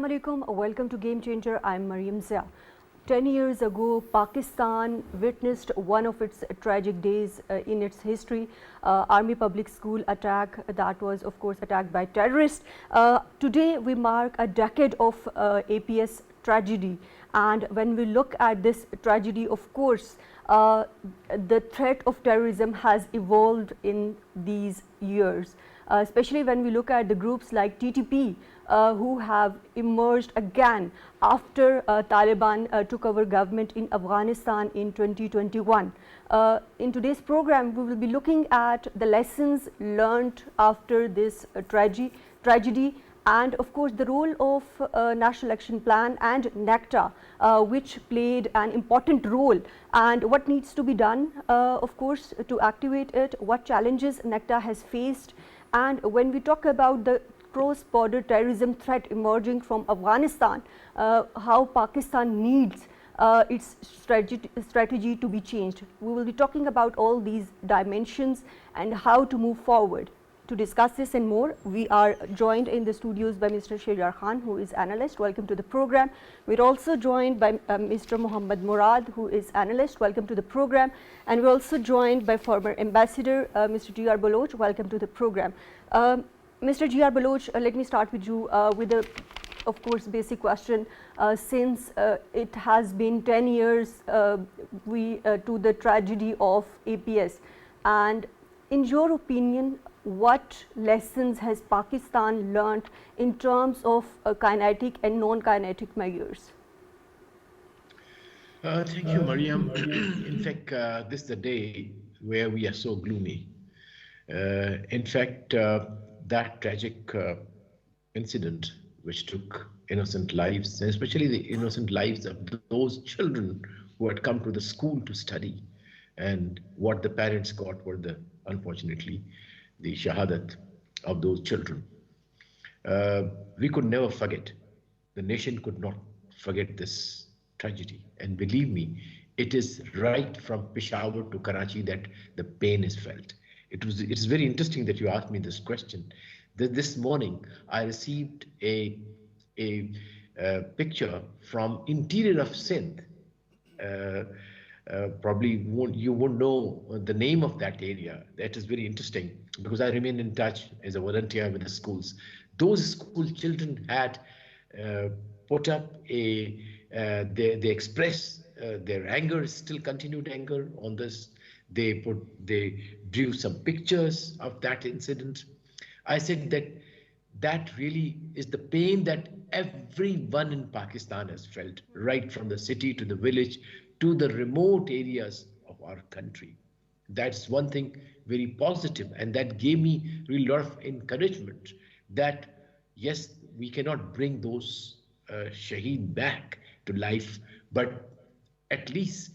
Assalamu alaikum. Welcome to Game Changer. I'm Maryam Zia. 10 years ago, Pakistan witnessed one of its tragic days in its history, Army Public School attack that was, of course, attacked by terrorists. Today, we mark a decade of APS tragedy. And when we look at this tragedy, of course, the threat of terrorism has evolved in these years, especially when we look at the groups like TTP, who have emerged again after Taliban took over government in Afghanistan in 2021. In today's program, we will be looking at the lessons learned after this tragedy, and of course the role of National Action Plan and Nacta, which played an important role, and what needs to be done, of course, to activate it, what challenges Nacta has faced. And when we talk about the cross-border terrorism threat emerging from Afghanistan, how Pakistan needs its strategy to be changed. We will be talking about all these dimensions and how to move forward. To discuss this and more, we are joined in the studios by Mr. Sheharyar, who is analyst. Welcome to the program. We're also joined by Mr. Murad, who is analyst. Welcome to the program. And we're also joined by former ambassador, Mr. Baluch. Welcome to the program. Mr. Baluch, let me start with you with a, of course, basic question. Since it has been 10 years to the tragedy of APS, and in your opinion, what lessons has Pakistan learned in terms of kinetic and non-kinetic measures? Thank you, Maryam. In fact, this is the day where we are so gloomy. In fact, that tragic incident which took innocent lives, especially the innocent lives of those children who had come to the school to study, and what the parents got were unfortunately, the shahadat of those children. We could never forget. The nation could not forget this tragedy. And believe me, it is right from Peshawar to Karachi that the pain is felt. It's very interesting that you asked me this question. This morning, I received a picture from interior of Sindh. Probably you won't know the name of that area. That is very interesting because I remain in touch as a volunteer with the schools. Those school children had put up they express their anger, still continued anger on this. They drew some pictures of that incident. I said that really is the pain that everyone in Pakistan has felt, right from the city to the village to the remote areas of our country. That's one thing very positive, and that gave me really a lot of encouragement that yes, we cannot bring those shaheed back to life, but at least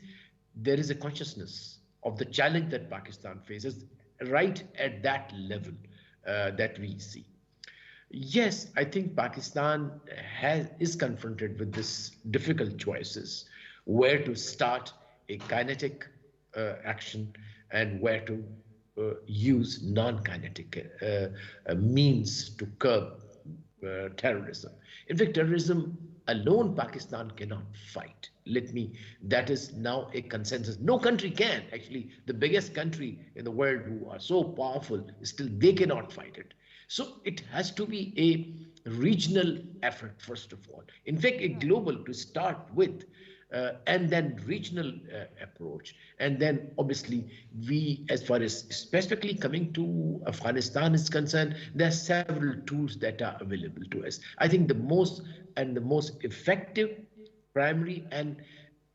there is a consciousness of the challenge that Pakistan faces right at that level that we see. Yes, I think Pakistan is confronted with this difficult choices, where to start a kinetic action and where to use non-kinetic means to curb terrorism. In fact, terrorism alone Pakistan cannot fight. That is now a consensus. No country can. Actually, the biggest country in the world who are so powerful, still they cannot fight it. So it has to be a regional effort, first of all. In fact, a global to start with, and then regional approach. And then obviously we, as far as specifically coming to Afghanistan is concerned, there are several tools that are available to us. I think the most effective, primary and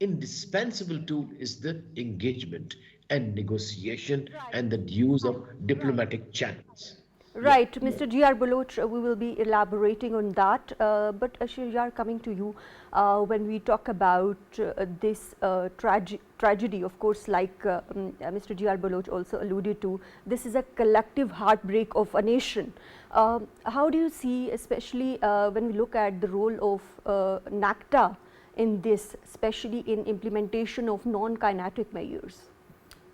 indispensable tool is the engagement and negotiation and the use of diplomatic channels. Right, Mr. Baluch, we will be elaborating on that. But Sheharyar, coming to you, when we talk about this tragedy, of course, like Mr. Baluch also alluded to, this is a collective heartbreak of a nation. How do you see, especially when we look at the role of Nacta in this, especially in implementation of non-kinetic measures?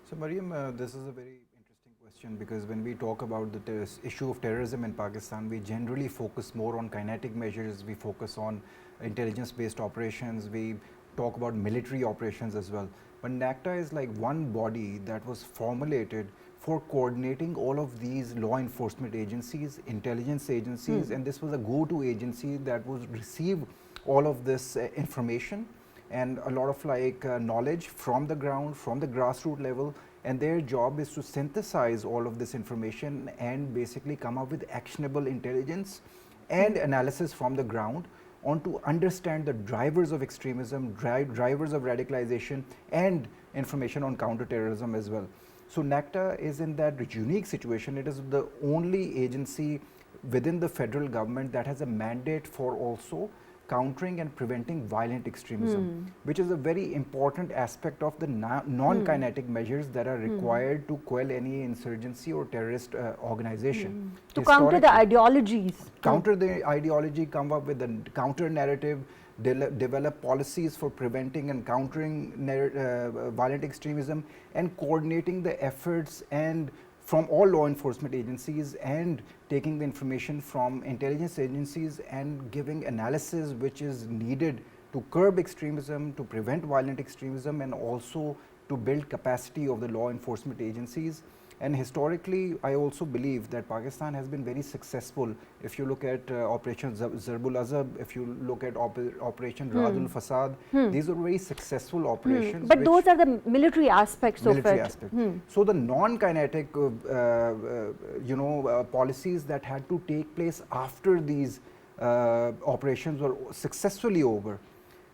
So, Maryam, this is a very interesting question, because when we talk about the issue of terrorism in Pakistan, we generally focus more on kinetic measures, we focus on intelligence-based operations, we talk about military operations as well. But NACTA is like one body that was formulated for coordinating all of these law enforcement agencies, intelligence agencies, and this was a go-to agency that would receive all of this information and a lot of knowledge from the ground, from the grassroots level, and their job is to synthesize all of this information and basically come up with actionable intelligence and analysis from the ground on to understand the drivers of extremism, drivers of radicalization, and information on counterterrorism as well. So NACTA is in that unique situation. It is the only agency within the federal government that has a mandate for also countering and preventing violent extremism, which is a very important aspect of the non-kinetic measures that are required to quell any insurgency or terrorist organization. To counter the ideologies. Counter the ideology, come up with a counter narrative, develop policies for preventing and countering violent extremism, and coordinating the efforts and from all law enforcement agencies and taking the information from intelligence agencies and giving analysis which is needed to curb extremism, to prevent violent extremism, and also to build capacity of the law enforcement agencies. And historically, I also believe that Pakistan has been very successful. If you look at Operation Zarbul Azab, if you look at Operation Radul Fasad, these are very successful operations. But those are the military aspects of it. So the non-kinetic, policies that had to take place after these operations were successfully over,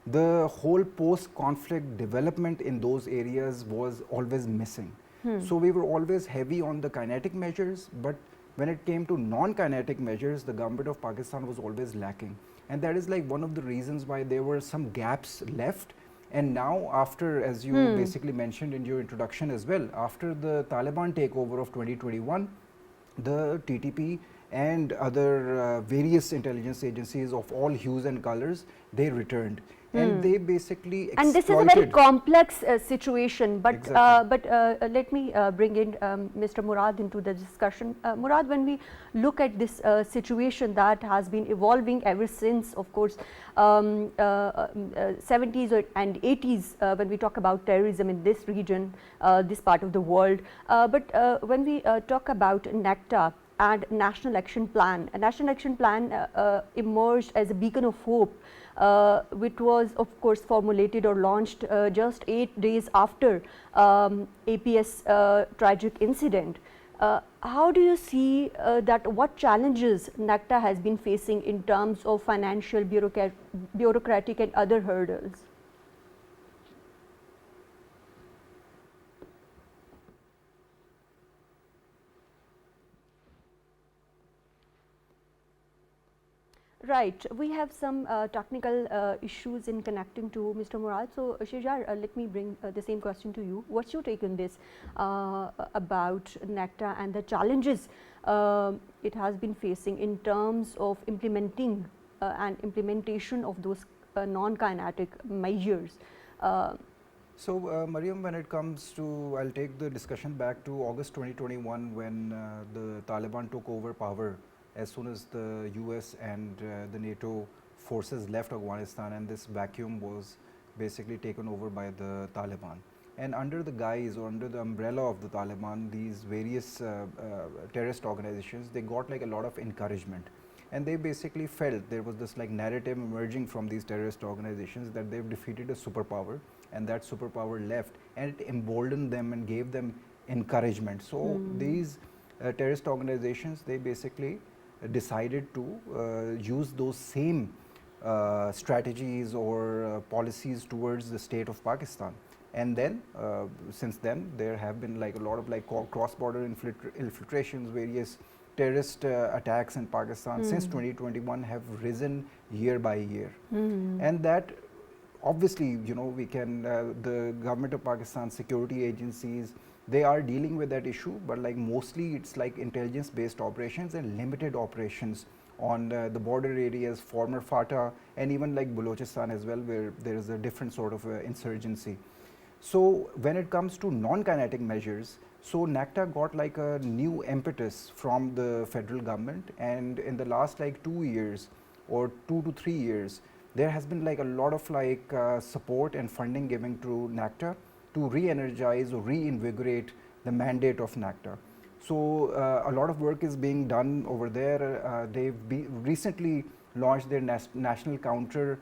the whole post-conflict development in those areas was always missing. So we were always heavy on the kinetic measures, but when it came to non-kinetic measures, the government of Pakistan was always lacking. And that is like one of the reasons why there were some gaps left. And now after, as you basically mentioned in your introduction as well, after the Taliban takeover of 2021, the TTP and other various intelligence agencies of all hues and colors, they returned. And they basically exploited. And this is a very complex situation, but exactly. let me bring in Mr. Murad into the discussion. Murad, when we look at this situation that has been evolving ever since, of course, 70s and 80s, when we talk about terrorism in this region, this part of the world, but when we talk about NACTA and National Action Plan, a National Action Plan emerged as a beacon of hope, which was of course formulated or launched just 8 days after APS tragic incident. How do you see that, what challenges NACTA has been facing in terms of financial, bureaucratic and other hurdles? Right, we have some technical issues in connecting to Mr. Murad. So, Sheharyar, let me bring the same question to you. What's your take on this about NACTA and the challenges it has been facing in terms of implementing and implementation of those non-kinetic measures? So, Maryam, when it comes to, I'll take the discussion back to August 2021 when the Taliban took over power. As soon as the US and the NATO forces left Afghanistan, and this vacuum was basically taken over by the Taliban. And under the guise or under the umbrella of the Taliban, these various terrorist organizations, they got like a lot of encouragement. And they basically felt there was this like narrative emerging from these terrorist organizations that they've defeated a superpower, and that superpower left, and it emboldened them and gave them encouragement. So these terrorist organizations, they basically decided to use those same strategies or policies towards the state of Pakistan. And then since then there have been like a lot of like cross-border infiltrations, various terrorist attacks in Pakistan since 2021 have risen year by year. And that obviously, you know, we can the government of Pakistan, security agencies, they are dealing with that issue, but like mostly it's like intelligence based operations and limited operations on the border areas, former FATA, and even like Balochistan as well, where there is a different sort of insurgency. So when it comes to non-kinetic measures, so Nacta got like a new impetus from the federal government, and in the last like 2 years or 2 to 3 years, there has been like a lot of like support and funding given to Nacta to re-energize or reinvigorate the mandate of Nacta. So a lot of work is being done over there. Recently launched their national counter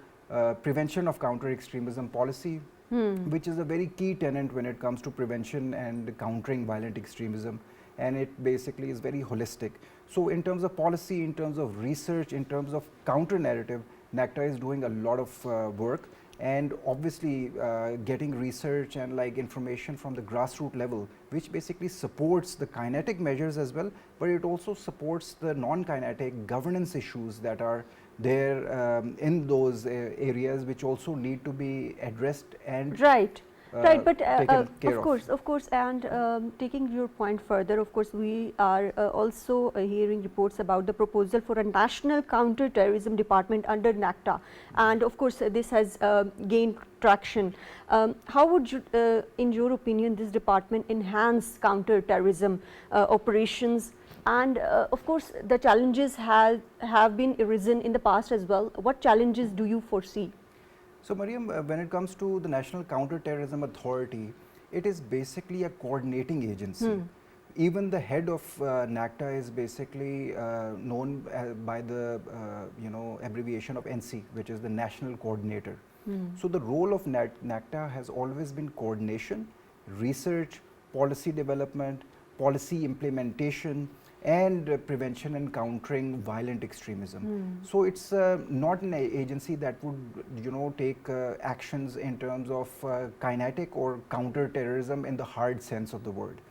prevention of counter extremism policy, which is a very key tenet when it comes to prevention and countering violent extremism, and it basically is very holistic. So in terms of policy, in terms of research, in terms of counter narrative, NACTA is doing a lot of work, and obviously getting research and like information from the grassroots level, which basically supports the kinetic measures as well, but it also supports the non-kinetic governance issues that are there in those areas, which also need to be addressed and Right. Right, but taken care of course, and taking your point further, of course, we are also hearing reports about the proposal for a national counter-terrorism department under NACTA, and of course, this has gained traction. How would you, in your opinion, this department enhance counter-terrorism operations? And of course, the challenges have been arisen in the past as well. What challenges do you foresee? So Maryam, when it comes to the National Counter-Terrorism Authority, it is basically a coordinating agency. Even the head of NACTA is basically known by the abbreviation of NC, which is the National Coordinator. So the role of NACTA has always been coordination, research, policy development, policy implementation, and prevention and countering violent extremism. So it's not an agency that would take actions in terms of kinetic or counter terrorism in the hard sense of the word.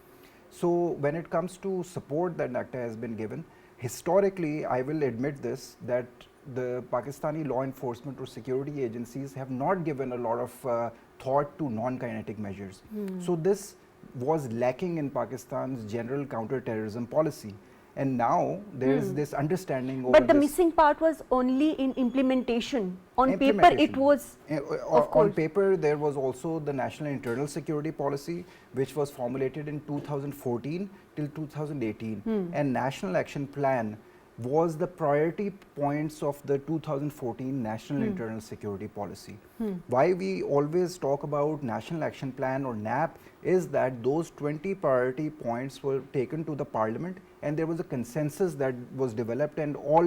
So when it comes to support that NACTA has been given, historically, I will admit this, that the Pakistani law enforcement or security agencies have not given a lot of thought to non-kinetic measures. So this was lacking in Pakistan's general counter-terrorism policy, and now there is this understanding over but the missing part was only in implementation. On paper it was, of course. On paper there was also the National Internal Security Policy, which was formulated in 2014 till 2018, and National Action Plan was the priority points of the 2014 National Internal Security Policy. Why we always talk about National Action Plan or NAP is that those 20 priority points were taken to the Parliament, and there was a consensus that was developed, and all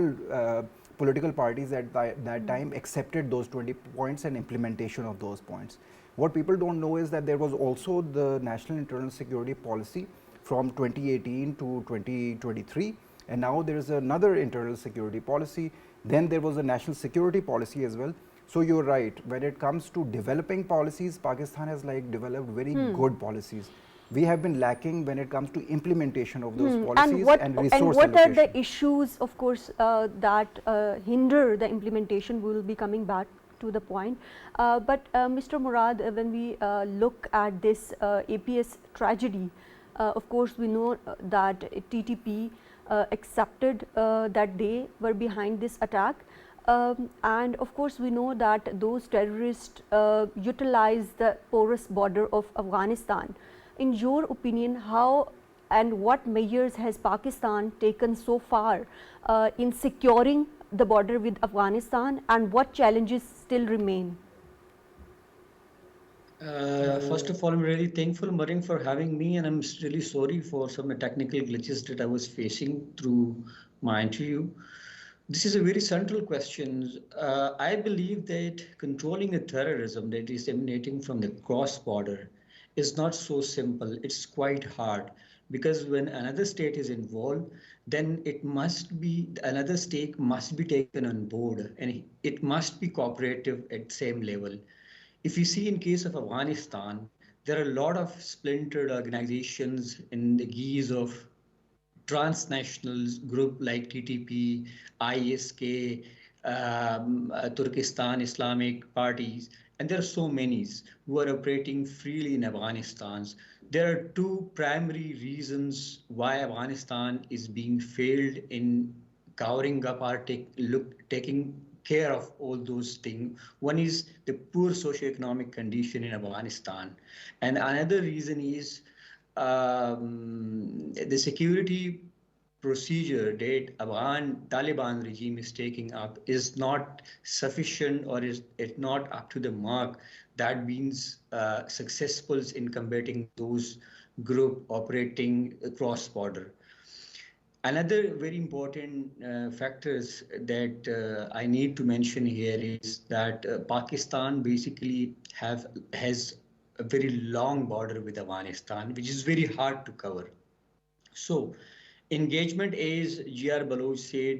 political parties at that time accepted those 20 points and implementation of those points. What people don't know is that there was also the National Internal Security Policy from 2018 to 2023, and now there is another internal security policy. Then there was a national security policy as well. So you're right, when it comes to developing policies, Pakistan has like developed very good policies. We have been lacking when it comes to implementation of those policies and resource allocation. And what are the issues, of course, that hinder the implementation? We will be coming back to the point. But Mr. Murad, when we look at this APS tragedy, of course, we know that TTP accepted that they were behind this attack, and of course we know that those terrorists utilized the porous border of Afghanistan. In your opinion, how and what measures has Pakistan taken so far in securing the border with Afghanistan, and what challenges still remain? First of all, I'm really thankful, Maryam, for having me, and I'm really sorry for some technical glitches that I was facing through my interview. This is a very central question. I believe that controlling the terrorism that is emanating from the cross-border is not so simple. It's quite hard, because when another state is involved, then it must be, another state must be taken on board, and it must be cooperative at the same level. If you see in case of Afghanistan, there are a lot of splintered organizations in the guise of transnational group like TTP, ISK, Turkestan Islamic parties, and there are so many who are operating freely in Afghanistan. There are two primary reasons why Afghanistan is being failed in covering up or taking care of all those things. One is the poor socioeconomic condition in Afghanistan, and another reason is the security procedure that Afghan Taliban regime is taking up is not sufficient, or is it not up to the mark that means successful in combating those group operating cross border. Another very important factors that I need to mention here is that Pakistan basically have has a very long border with Afghanistan, which is very hard to cover. So, engagement, as G.R. Baluch said,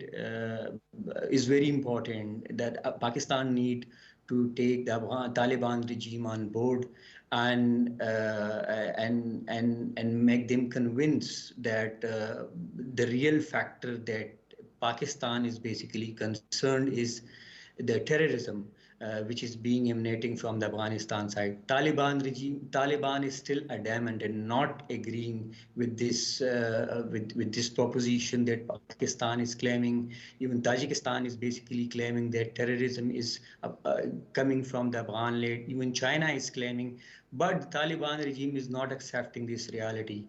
is very important. That Pakistan need to take the Taliban regime on board and and make them convinced that the real factor that Pakistan is basically concerned is the terrorism, which is being emanating from the Afghanistan side. Taliban regime, Taliban is still adamant and not agreeing with this with this proposition that Pakistan is claiming. Even Tajikistan is basically claiming that terrorism is coming from the Afghan land. Even China is claiming, but the Taliban regime is not accepting this reality.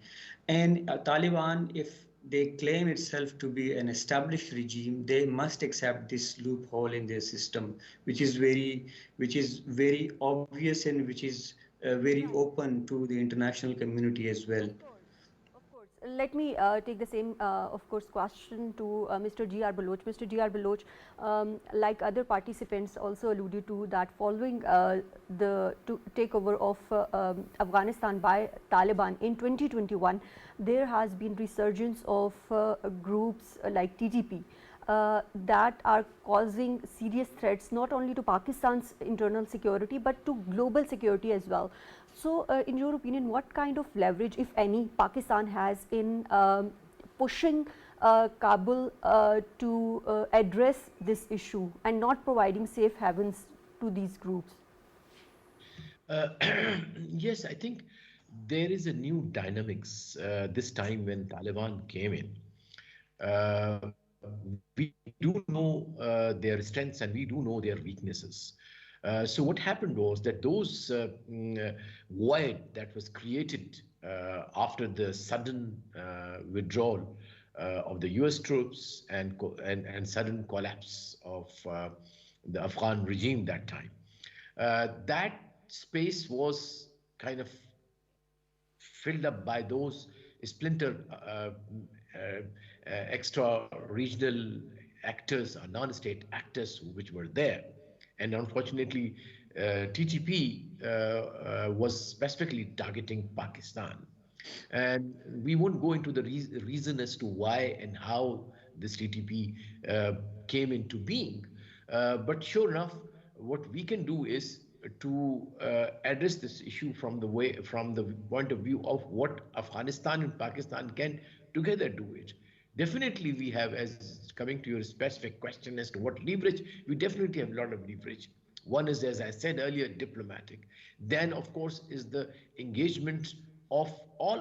And Taliban, if they claim itself to be an established regime, they must accept this loophole in their system, which is very obvious, and which is very Right. open to the international community as well. Of course, of course. Let me take the same, of course, question to Mr. G.R. Baloch. Mr. G.R. Baloch, like other participants also alluded to that following the takeover of Afghanistan by Taliban in 2021, there has been resurgence of groups like TTP that are causing serious threats not only to Pakistan's internal security but to global security as well. So, in your opinion, what kind of leverage, if any, Pakistan has in pushing Kabul to address this issue and not providing safe havens to these groups? Uh, yes, I think there is a new dynamics this time when Taliban came in. Uh, we do know their strengths and we do know their weaknesses. So what happened was that those void that was created after the sudden withdrawal of the U.S. troops and and sudden collapse of the Afghan regime that time, that space was kind of filled up by those splinter extra regional actors or non-state actors which were there. And unfortunately, TTP was specifically targeting Pakistan. And we won't go into the reason as to why and how this TTP came into being. But sure enough, what we can do is to address this issue from the point of view of what Afghanistan and Pakistan can together do it. Definitely, we have, as coming to your specific question as to what leverage, we definitely have a lot of leverage. One is, as I said earlier, diplomatic. Then, of course, is the engagement of all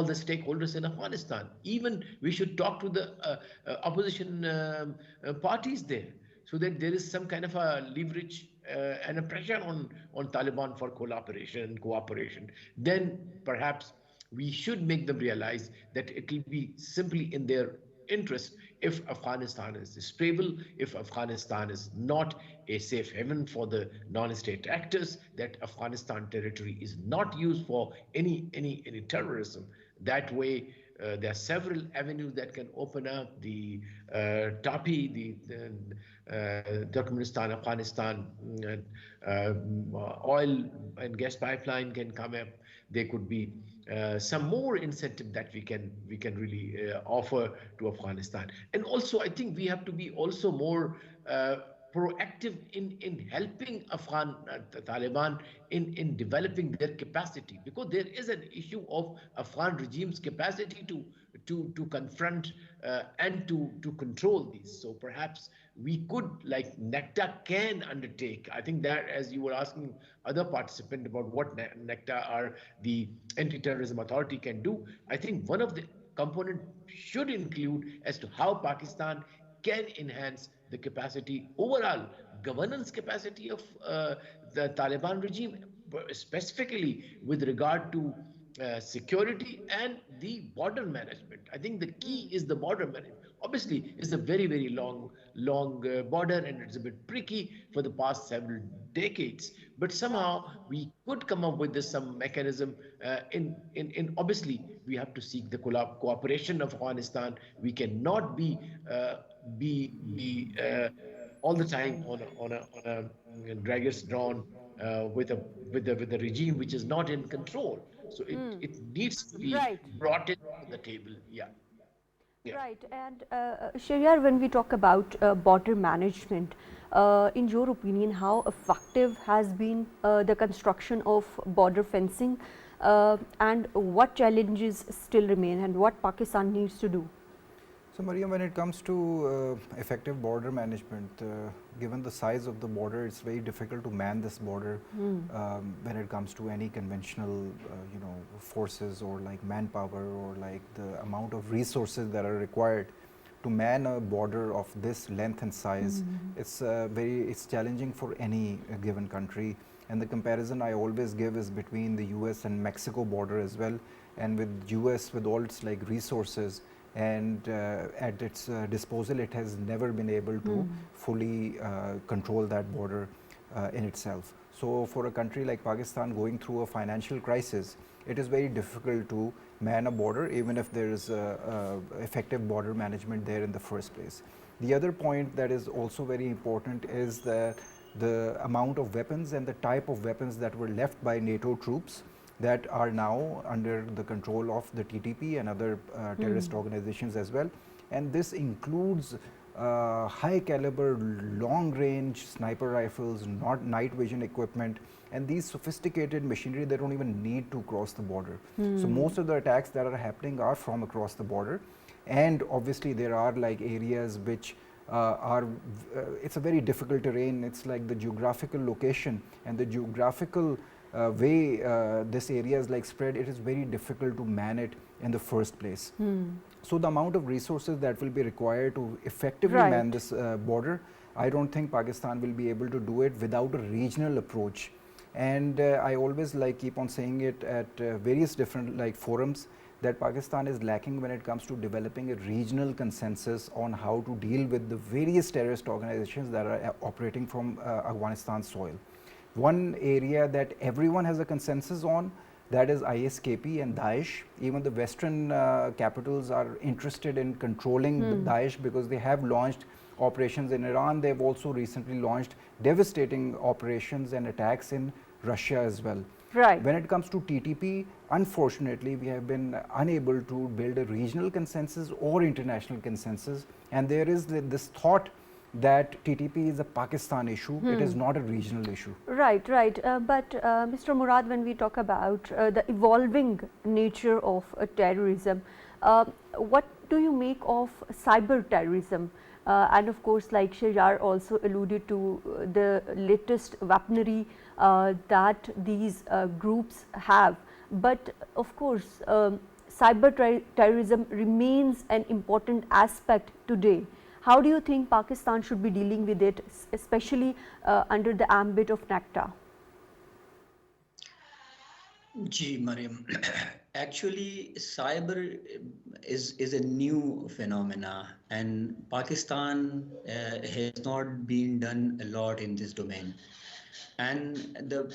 the stakeholders in Afghanistan. Even we should talk to the opposition parties there, so that there is some kind of a leverage and a pressure on Taliban for collaboration and cooperation. Then perhaps we should make them realize that it will be simply in their interest if Afghanistan is stable, if Afghanistan is not a safe haven for the non-state actors, that Afghanistan territory is not used for any terrorism. That way, there are several avenues that can open up. The TAPI, the Turkmenistan, Afghanistan oil and gas pipeline can come up. There could be some more incentive that we can really offer to Afghanistan. And also, I think we have to be also more proactive in helping Afghan Taliban in developing their capacity, because there is an issue of Afghan regime's capacity to confront and to control these. So perhaps we could, like Nacta can undertake. I think that, as you were asking other participant about what Nacta or the anti-terrorism authority can do, I think one of the component should include as to how Pakistan can enhance the capacity, overall governance capacity of the Taliban regime, specifically with regard to security and the border management. I think the key is the border management. Obviously, it's a very, very long border, and it's a bit tricky for the past several decades. But somehow we could come up with this some mechanism. In obviously we have to seek the cooperation of Afghanistan. We cannot be all the time on a dragons drawn with a regime which is not in control. So it needs to be Right. brought in on the table. Yeah, yeah. Right, and Sheharyar, when we talk about border management, in your opinion, how effective has been the construction of border fencing, and what challenges still remain, and what Pakistan needs to do? So, Maryam, when it comes to effective border management, given the size of the border, it's very difficult to man this border when it comes to any conventional, forces or like manpower or like the amount of resources that are required to man a border of this length and size. It's challenging for any given country. And the comparison I always give is between the US and Mexico border as well. And with US, with all its like resources, and at its disposal, it has never been able to fully control that border in itself. So for a country like Pakistan going through a financial crisis, it is very difficult to man a border, even if there is effective border management there in the first place. The other point that is also very important is the amount of weapons and the type of weapons that were left by NATO troops that are now under the control of the TTP and other terrorist organizations as well. And this includes high caliber, long range sniper rifles, not night vision equipment, and these sophisticated machinery. They don't even need to cross the border. So most of the attacks that are happening are from across the border. And obviously there are like areas which it's a very difficult terrain. It's like the geographical location and the geographical way this area is like spread, it is very difficult to man it in the first place. So the amount of resources that will be required to effectively man this border, I don't think Pakistan will be able to do it without a regional approach. And I always like keep on saying it at various different like forums that Pakistan is lacking when it comes to developing a regional consensus on how to deal with the various terrorist organizations that are operating from Afghanistan soil. One area that everyone has a consensus on, that is ISKP and Daesh. Even the Western capitals are interested in controlling Daesh because they have launched operations in Iran. They've also recently launched devastating operations and attacks in Russia as well. Right. When it comes to TTP, unfortunately, we have been unable to build a regional consensus or international consensus. And there is this thought that TTP is a Pakistan issue, it is not a regional issue. Right, right. But Mr. Murad, when we talk about the evolving nature of terrorism, what do you make of cyber terrorism? And of course, like Sheharyar also alluded to, the latest weaponry that these groups have. But of course, cyber terrorism remains an important aspect today. How do you think Pakistan should be dealing with it, especially under the ambit of Nacta? Gee, Maryam, actually, cyber is a new phenomena, and Pakistan has not been done a lot in this domain. And the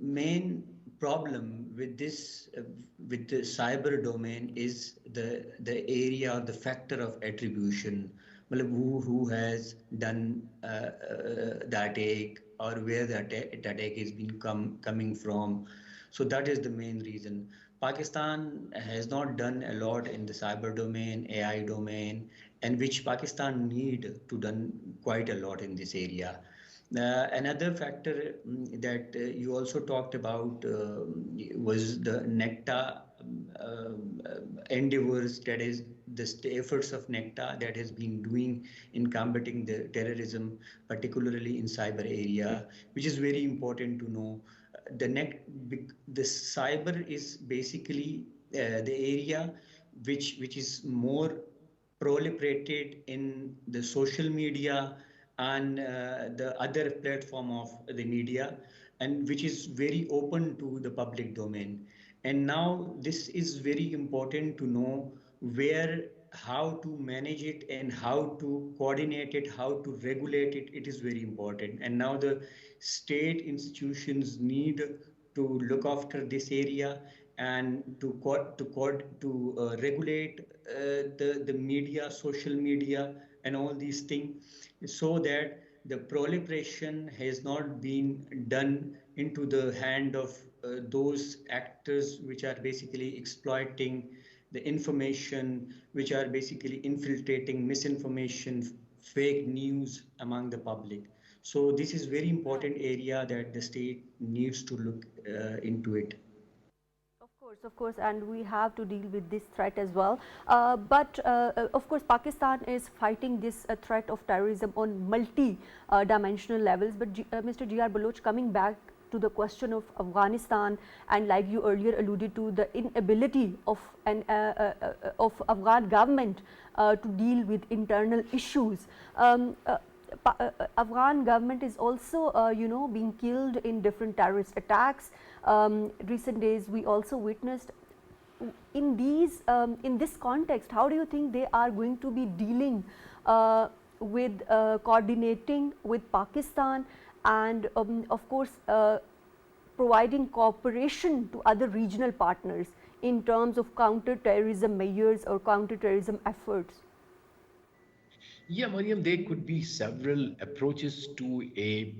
main problem with this with the cyber domain is the area, the factor of attribution. Who has done the attack, or where the attack is been coming from. So that is the main reason. Pakistan has not done a lot in the cyber domain, AI domain, and which Pakistan need to done quite a lot in this area. Another factor that you also talked about was the Nacta endeavors, that is the efforts of Nacta that has been doing in combating the terrorism, particularly in cyber area, which is very important to know. The cyber is basically the area which is more proliferated in the social media and the other platform of the media, and which is very open to the public domain. And now this is very important to know where, how to manage it and how to coordinate it, how to regulate it. It is very important. And now the state institutions need to look after this area and to regulate the media, social media, and all these things, so that the proliferation has not been done into the hand of those actors which are basically exploiting the information, which are basically infiltrating misinformation, fake news among the public. So this is very important area that the state needs to look into it. Of course, and we have to deal with this threat as well. But of course, Pakistan is fighting this threat of terrorism on multi-dimensional levels. But Mr. G.R. Baluch, coming back to the question of Afghanistan, and like you earlier alluded to, the inability of of Afghan government to deal with internal issues. Afghan government is also, being killed in different terrorist attacks. Recent days, we also witnessed. In this context, how do you think they are going to be dealing with coordinating with Pakistan, and of course providing cooperation to other regional partners in terms of counter-terrorism measures or counter-terrorism efforts? Yeah, Mariam, there could be several approaches to a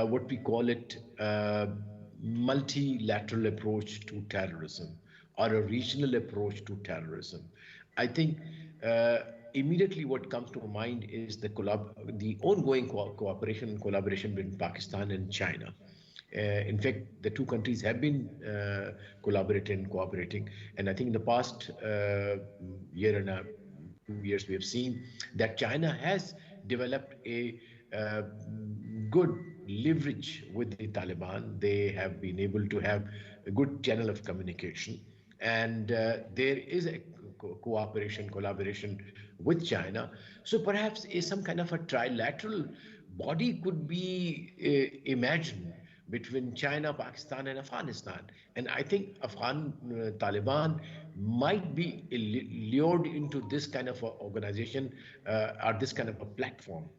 what we call it multilateral approach to terrorism, or a regional approach to terrorism. I think uh, immediately what comes to mind is the ongoing cooperation and collaboration between Pakistan and China. In fact, the two countries have been collaborating and cooperating, and I think in the past year and a 2 years we have seen that China has developed a uh, good leverage with the Taliban. They have been able to have a good channel of communication, and there is a cooperation, collaboration with China. So perhaps some kind of a trilateral body could be imagined between China, Pakistan, and Afghanistan. And I think Afghan Taliban might be lured into this kind of a organization, or this kind of a platform,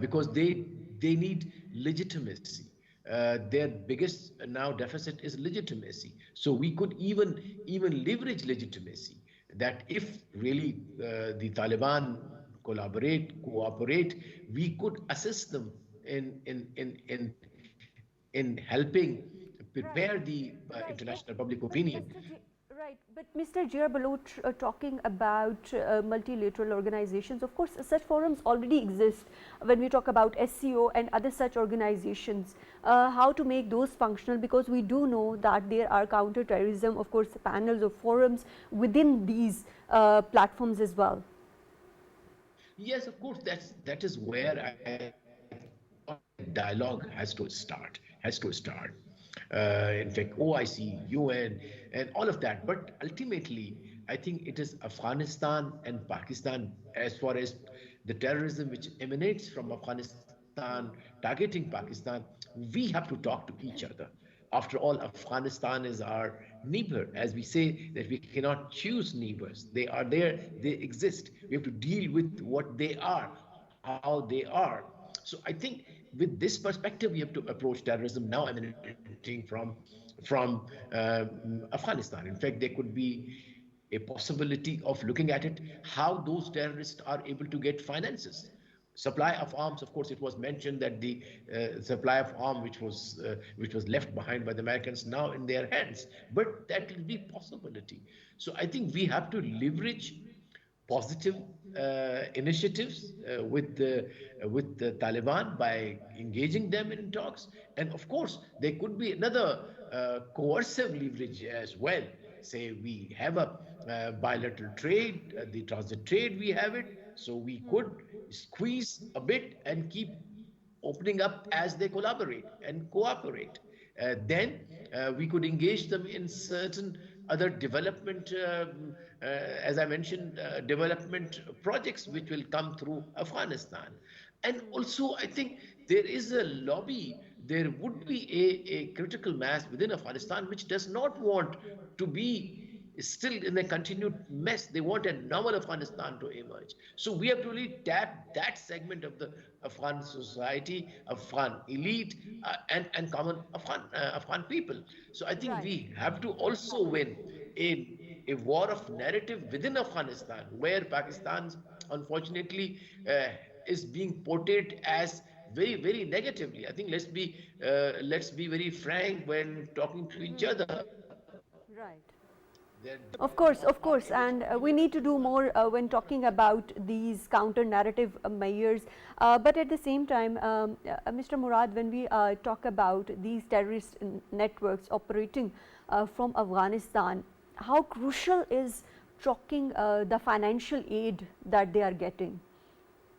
because they need legitimacy. Their biggest now deficit is legitimacy. So we could even leverage legitimacy, that if really the Taliban cooperate, we could assist them in helping prepare Right, the right. international public But opinion. Mr. Jia Baloch, talking about multilateral organizations, of course, such forums already exist when we talk about SCO and other such organizations. How to make those functional? Because we do know that there are counter-terrorism, of course, panels or forums within these platforms as well. Yes, of course, that is where I thought that dialogue has to start. In fact, OIC, UN, and all of that. But ultimately, I think it is Afghanistan and Pakistan, as far as the terrorism which emanates from Afghanistan, targeting Pakistan. We have to talk to each other. After all, Afghanistan is our neighbor. As we say that we cannot choose neighbors. They are there, they exist. We have to deal with what they are, how they are. So I think with this perspective, we have to approach terrorism now emanating from Afghanistan. In fact, there could be a possibility of looking at it, how those terrorists are able to get finances. Supply of arms, of course, it was mentioned that the supply of arms which was left behind by the Americans now in their hands, but that will be possibility. So I think we have to leverage positive initiatives with the Taliban by engaging them in talks, and of course there could be another coercive leverage as well. Say we have a bilateral trade, the transit trade we have it, so we could squeeze a bit and keep opening up as they collaborate and cooperate. Then we could engage them in certain other development, as I mentioned, development projects which will come through Afghanistan. And also, I think there is a lobby, there would be a critical mass within Afghanistan which does not want to be still in a continued mess. They want a normal Afghanistan to emerge. So we have to really tap that segment of the Afghan society, Afghan elite, and common Afghan people. So I think Right. we have to also win a war of narrative within Afghanistan, where Pakistan, unfortunately, is being portrayed as very negatively. I think let's be very frank when talking to each other. Right. There Of are course, images. and we need to do more when talking about these counter narrative measures. But at the same time, Mr. Murad, when we talk about these terrorist networks operating from Afghanistan, how crucial is tracking the financial aid that they are getting,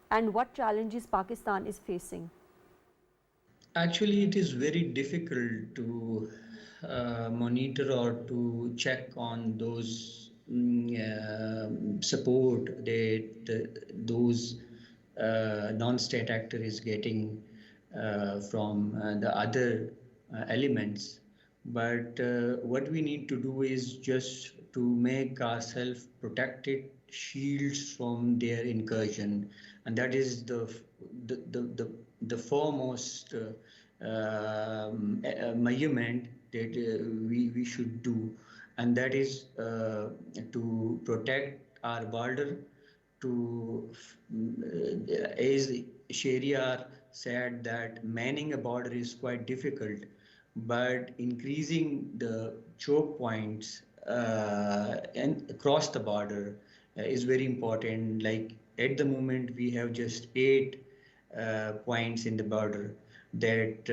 and what challenges Pakistan is facing? Actually, it is very difficult to monitor or to check on those support that those non-state actor is getting from the other elements. But what we need to do is just to make ourselves protected shields from their incursion, and that is the the the, the foremost measurement that we should do, and that is to protect our border, to as Sheharyar said that manning a border is quite difficult, but increasing the choke points and across the border is very important. Like at the moment, we have just 8 points in the border that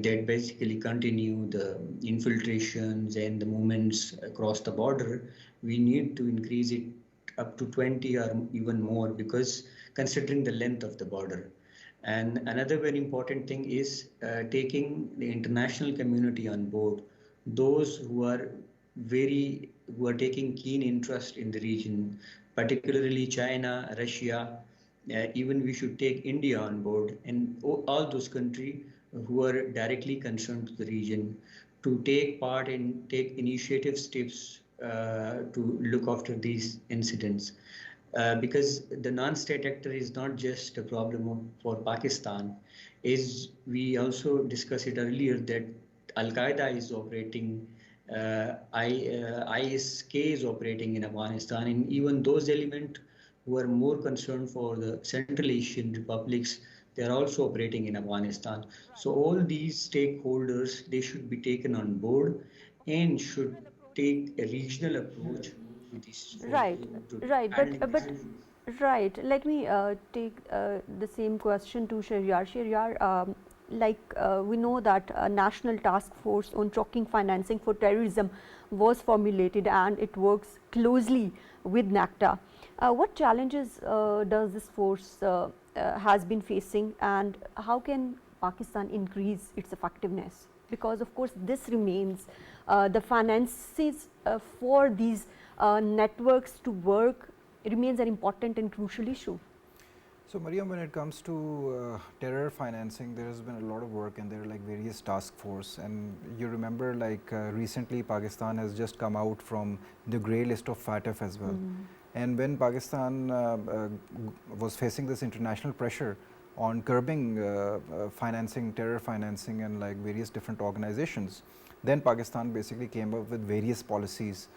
that basically continue the infiltrations and the movements across the border. We need to increase it up to 20 or even more, because considering the length of the border. And another very important thing is taking the international community on board. Those who are taking keen interest in the region, particularly China, Russia. Even we should take India on board, and all those countries who are directly concerned to the region, to take part and take initiative steps to look after these incidents. Because the non-state actor is not just a problem for Pakistan. As we also discussed it earlier, that Al Qaeda is operating, ISK is operating in Afghanistan, and even those elements who are more concerned for the Central Asian republics, they are also operating in Afghanistan. So all these stakeholders, they should be taken on board and should take a regional approach to this Right, to right, handling this. right. Let me take the same question to Sheharyar. Sheharyar, we know that a national task force on tracking financing for terrorism was formulated, and it works closely with Nacta. What challenges does this force has been facing, and how can Pakistan increase its effectiveness? Because of course this remains the finances for these networks to work remains an important and crucial issue. So Maryam, when it comes to terror financing, there has been a lot of work, and there are like various task force, and you remember like recently Pakistan has just come out from the grey list of FATF as well. And when Pakistan was facing this international pressure on curbing financing, terror financing, and like various different organizations, then Pakistan basically came up with various policies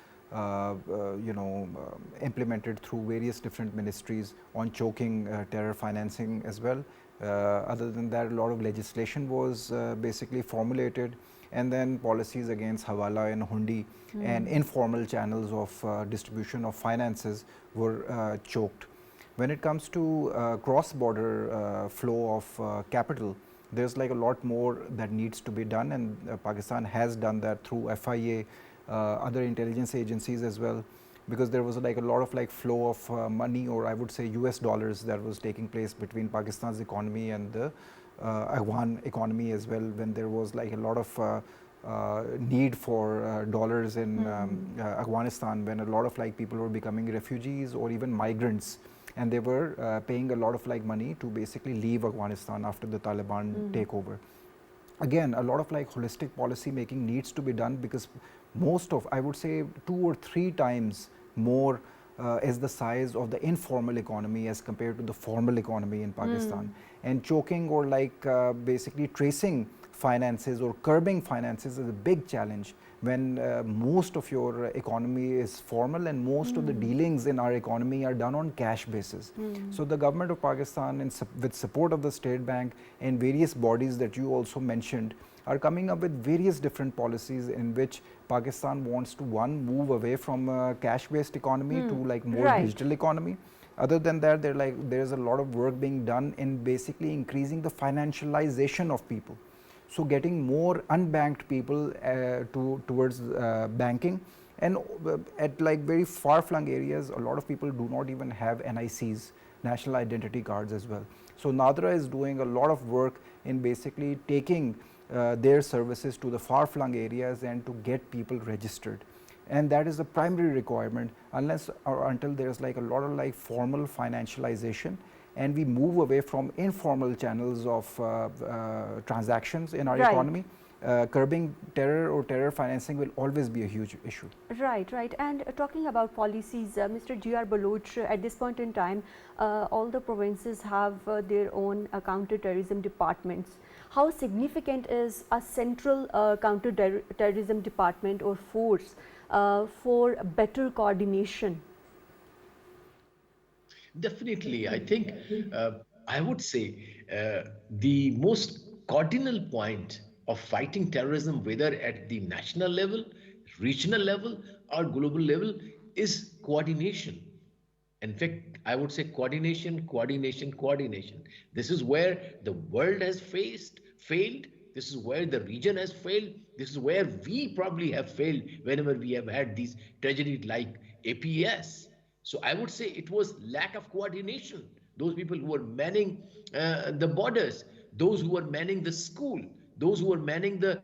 implemented through various different ministries on choking terror financing as well. Other than that, a lot of legislation was basically formulated, and then policies against hawala and hundi and informal channels of distribution of finances were choked. When it comes to cross-border flow of capital, there's like a lot more that needs to be done, and Pakistan has done that through FIA, other intelligence agencies as well, because there was like a lot of like flow of money, or I would say US dollars, that was taking place between Pakistan's economy and the Afghan economy as well, when there was like a lot of need for dollars in Afghanistan, when a lot of like people were becoming refugees or even migrants, and they were paying a lot of like money to basically leave Afghanistan after the Taliban takeover. Again, a lot of like holistic policy making needs to be done, because most of, I would say 2 or 3 times more is the size of the informal economy as compared to the formal economy in Pakistan. And choking or like basically tracing finances or curbing finances is a big challenge when most of your economy is formal, and most of the dealings in our economy are done on cash basis. So the government of Pakistan, with support of the State Bank and various bodies that you also mentioned, are coming up with various different policies in which Pakistan wants to, one, move away from a cash-based economy to like more digital economy. Other than that, there's a lot of work being done in basically increasing the financialization of people. So getting more unbanked people towards banking, and at like very far-flung areas, a lot of people do not even have NICs, national identity cards as well. So NADRA is doing a lot of work in basically taking their services to the far-flung areas and to get people registered. And that is the primary requirement, unless or until there's like a lot of like formal financialization, and we move away from informal channels of transactions in our economy. Curbing terror or terror financing will always be a huge issue. Right. And talking about policies, Mr. G.R. Baluch, at this point in time, all the provinces have their own counter-terrorism departments. How significant is a central counter-terrorism department or force for better coordination? Definitely. I think I would say the most cardinal point of fighting terrorism, whether at the national level, regional level, or global level, is coordination. In fact, I would say coordination, coordination, coordination. This is where the world has failed. This is where the region has failed. This is where we probably have failed whenever we have had these tragedies like APS. So I would say it was lack of coordination. Those people who were manning the borders, those who were manning the school, those who were manning the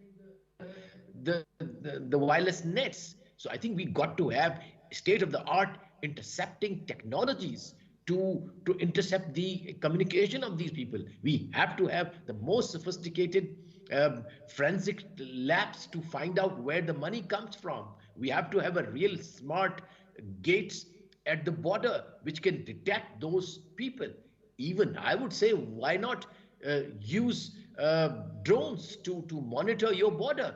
wireless nets. So I think we got to have state-of-the-art intercepting technologies to intercept the communication of these people. We have to have the most sophisticated forensic labs to find out where the money comes from. We have to have a real smart gates at the border which can detect those people. Even I would say, why not use drones to monitor your border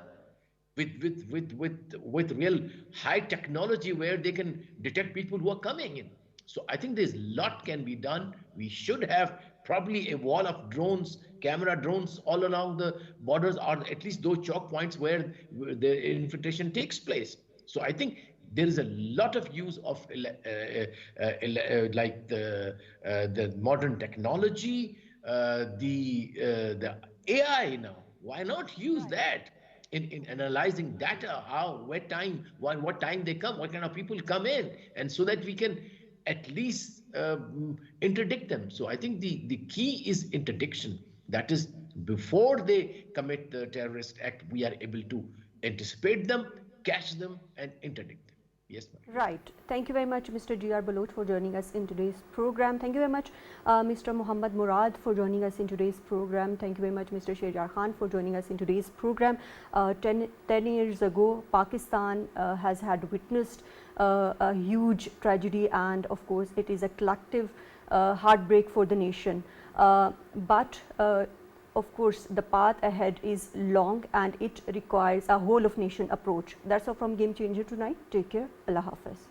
with real high technology where they can detect people who are coming in. So I think there's a lot can be done. We should have probably a wall of drones, camera drones all along the borders, or at least those choke points where the infiltration takes place. So I think there is a lot of use of like the modern technology, the AI now. Why not use that in analyzing data, how, what time they come, what kind of people come in, and so that we can at least interdict them. So I think the key is interdiction. That is, before they commit the terrorist act, we are able to anticipate them, catch them, and interdict them. Yes, ma'am. Right. Thank you very much, Mr. G.R. Baluch, for joining us in today's program. Thank you very much, Mr. Muhammad Murad, for joining us in today's program. Thank you very much, Mr. Sheharyar for joining us in today's program. 10 years ago, Pakistan has had witnessed a huge tragedy, and of course, it is a collective heartbreak for the nation. But of course, the path ahead is long and it requires a whole of nation approach. That's all from Game Changer tonight. Take care. Allah Hafiz.